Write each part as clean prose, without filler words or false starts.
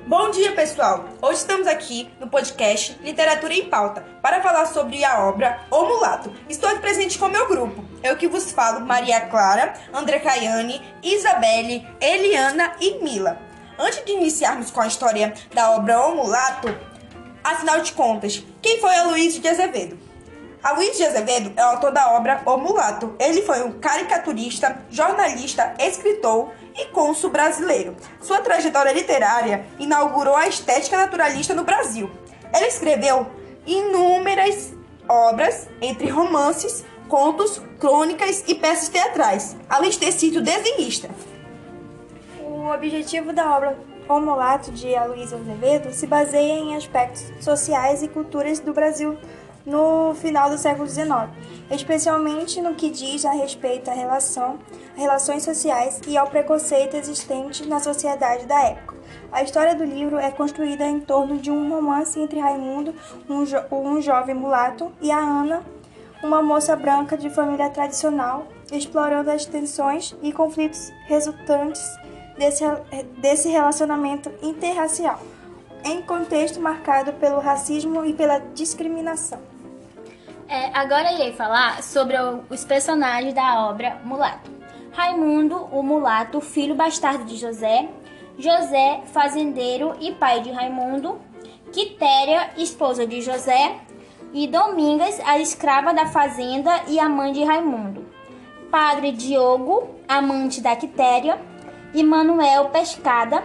Bom dia, pessoal! Hoje estamos aqui no podcast Literatura em Pauta para falar sobre a obra O Mulato. Estou aqui presente com meu grupo. Eu que vos falo, Maria Clara, André Caiane, Isabelle, Eliana e Mila. Antes de iniciarmos com a história da obra O Mulato, afinal de contas, quem foi Aloysio de Azevedo? Aloysio de Azevedo é o autor da obra O Mulato. Ele foi um caricaturista, jornalista, escritor e cônsul brasileiro. Sua trajetória literária inaugurou a estética naturalista no Brasil. Ele escreveu inúmeras obras, entre romances, contos, crônicas e peças teatrais, além de ter sido desenhista. O objetivo da obra O Mulato, de Aloysio Azevedo, se baseia em aspectos sociais e culturais do Brasil no final do século XIX, especialmente no que diz a respeito a relações sociais e ao preconceito existente na sociedade da época. A história do livro é construída em torno de um romance entre Raimundo, um jovem mulato, e a Ana, uma moça branca de família tradicional, explorando as tensões e conflitos resultantes desse relacionamento interracial, em contexto marcado pelo racismo e pela discriminação. Agora irei falar sobre os personagens da obra Mulato. Raimundo, o mulato, filho bastardo de José. José, fazendeiro e pai de Raimundo. Quitéria, esposa de José. E Domingas, a escrava da fazenda e a mãe de Raimundo. Padre Diogo, amante da Quitéria. E Manuel Pescada,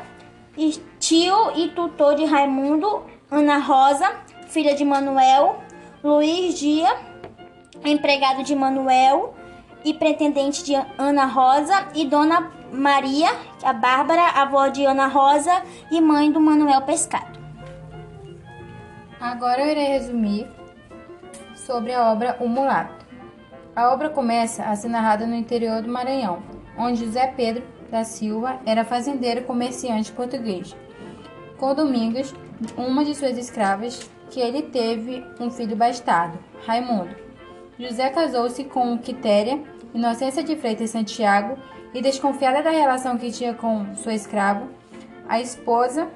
tio e tutor de Raimundo. Ana Rosa, filha de Manuel. Luiz Dia, empregado de Manuel e pretendente de Ana Rosa, e Dona Maria, a Bárbara, avó de Ana Rosa e mãe do Manuel Pescado. Agora eu irei resumir sobre a obra O Mulato. A obra começa a ser narrada no interior do Maranhão, onde José Pedro da Silva era fazendeiro e comerciante português, com Domingos, uma de suas escravas, que ele teve um filho bastardo, Raimundo. José casou-se com Quitéria, Inocência de Freitas Santiago, e desconfiada da relação que tinha com sua escrava, a esposa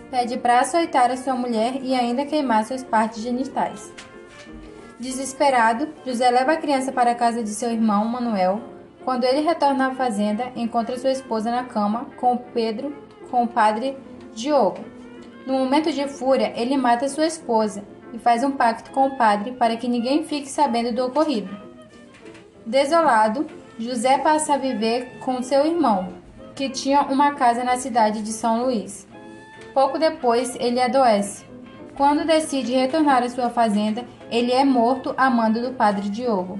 pede para açoitar a sua mulher e ainda queimar suas partes genitais. Desesperado, José leva a criança para a casa de seu irmão Manuel. Quando ele retorna à fazenda, encontra sua esposa na cama com o padre Diogo. No momento de fúria, ele mata sua esposa e faz um pacto com o padre para que ninguém fique sabendo do ocorrido. Desolado, José passa a viver com seu irmão, que tinha uma casa na cidade de São Luís. Pouco depois, ele adoece. Quando decide retornar à sua fazenda, ele é morto a mando do padre Diogo.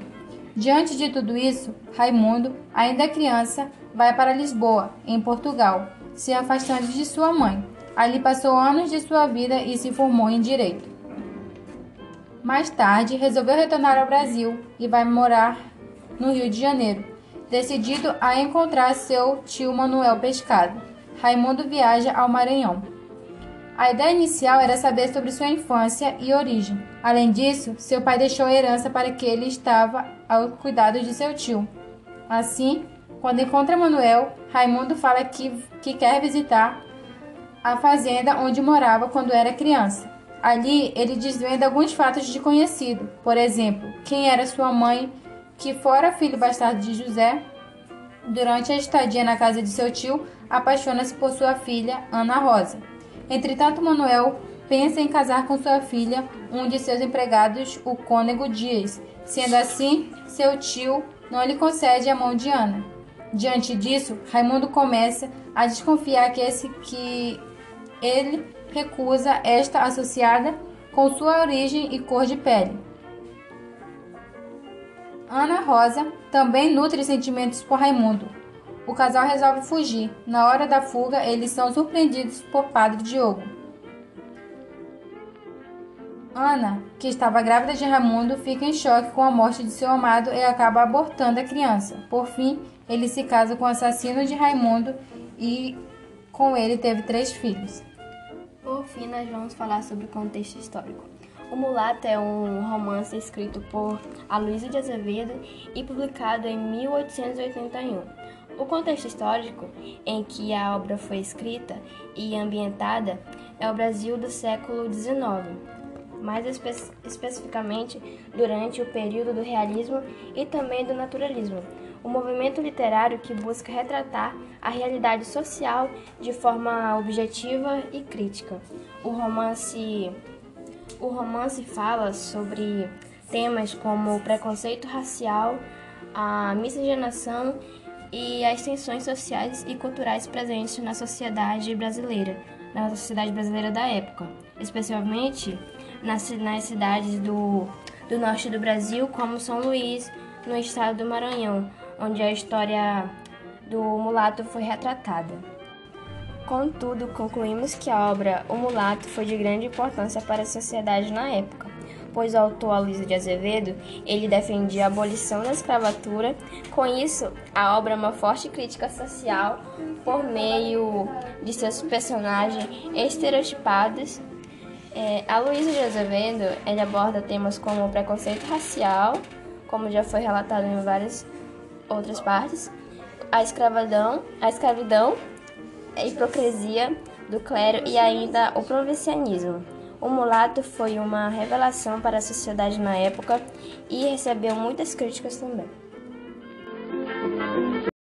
Diante de tudo isso, Raimundo, ainda criança, vai para Lisboa, em Portugal, se afastando de sua mãe. Ali passou anos de sua vida e se formou em Direito. Mais tarde, resolveu retornar ao Brasil e vai morar no Rio de Janeiro, decidido a encontrar seu tio Manuel Pescado. Raimundo viaja ao Maranhão. A ideia inicial era saber sobre sua infância e origem. Além disso, seu pai deixou a herança para que ele estava ao cuidado de seu tio. Assim, quando encontra Manuel, Raimundo fala que quer visitar a fazenda onde morava quando era criança. Ali, ele desvenda alguns fatos de conhecido. Por exemplo, quem era sua mãe, que fora filho bastardo de José. Durante a estadia na casa de seu tio, apaixona-se por sua filha, Ana Rosa. Entretanto, Manuel pensa em casar com sua filha, um de seus empregados, o cônego Dias. Sendo assim, seu tio não lhe concede a mão de Ana. Diante disso, Raimundo começa a desconfiar que ele recusa esta associada com sua origem e cor de pele. Ana Rosa também nutre sentimentos por Raimundo. O casal resolve fugir. Na hora da fuga, eles são surpreendidos por Padre Diogo. Ana, que estava grávida de Raimundo, fica em choque com a morte de seu amado e acaba abortando a criança. Por fim, ele se casa com o assassino de Raimundo e com ele teve 3 filhos. Por fim, nós vamos falar sobre o contexto histórico. O Mulato é um romance escrito por Aloysio de Azevedo e publicado em 1881. O contexto histórico em que a obra foi escrita e ambientada é o Brasil do século XIX, mais especificamente durante o período do realismo e também do naturalismo, um movimento literário que busca retratar a realidade social de forma objetiva e crítica. O romance fala sobre temas como o preconceito racial, a miscigenação e as tensões sociais e culturais presentes na sociedade brasileira da época, especialmente nas cidades do norte do Brasil, como São Luís, no estado do Maranhão, onde a história do mulato foi retratada. Contudo, concluímos que a obra O Mulato foi de grande importância para a sociedade na época, pois o autor Aloysio de Azevedo, ele defendia a abolição da escravatura. Com isso, a obra é uma forte crítica social por meio de seus personagens estereotipados. Aloysio de Azevedo, ele aborda temas como o preconceito racial, como já foi relatado em várias outras partes, a escravidão, a hipocrisia do clero e ainda o provincianismo. O mulato foi uma revelação para a sociedade na época e recebeu muitas críticas também.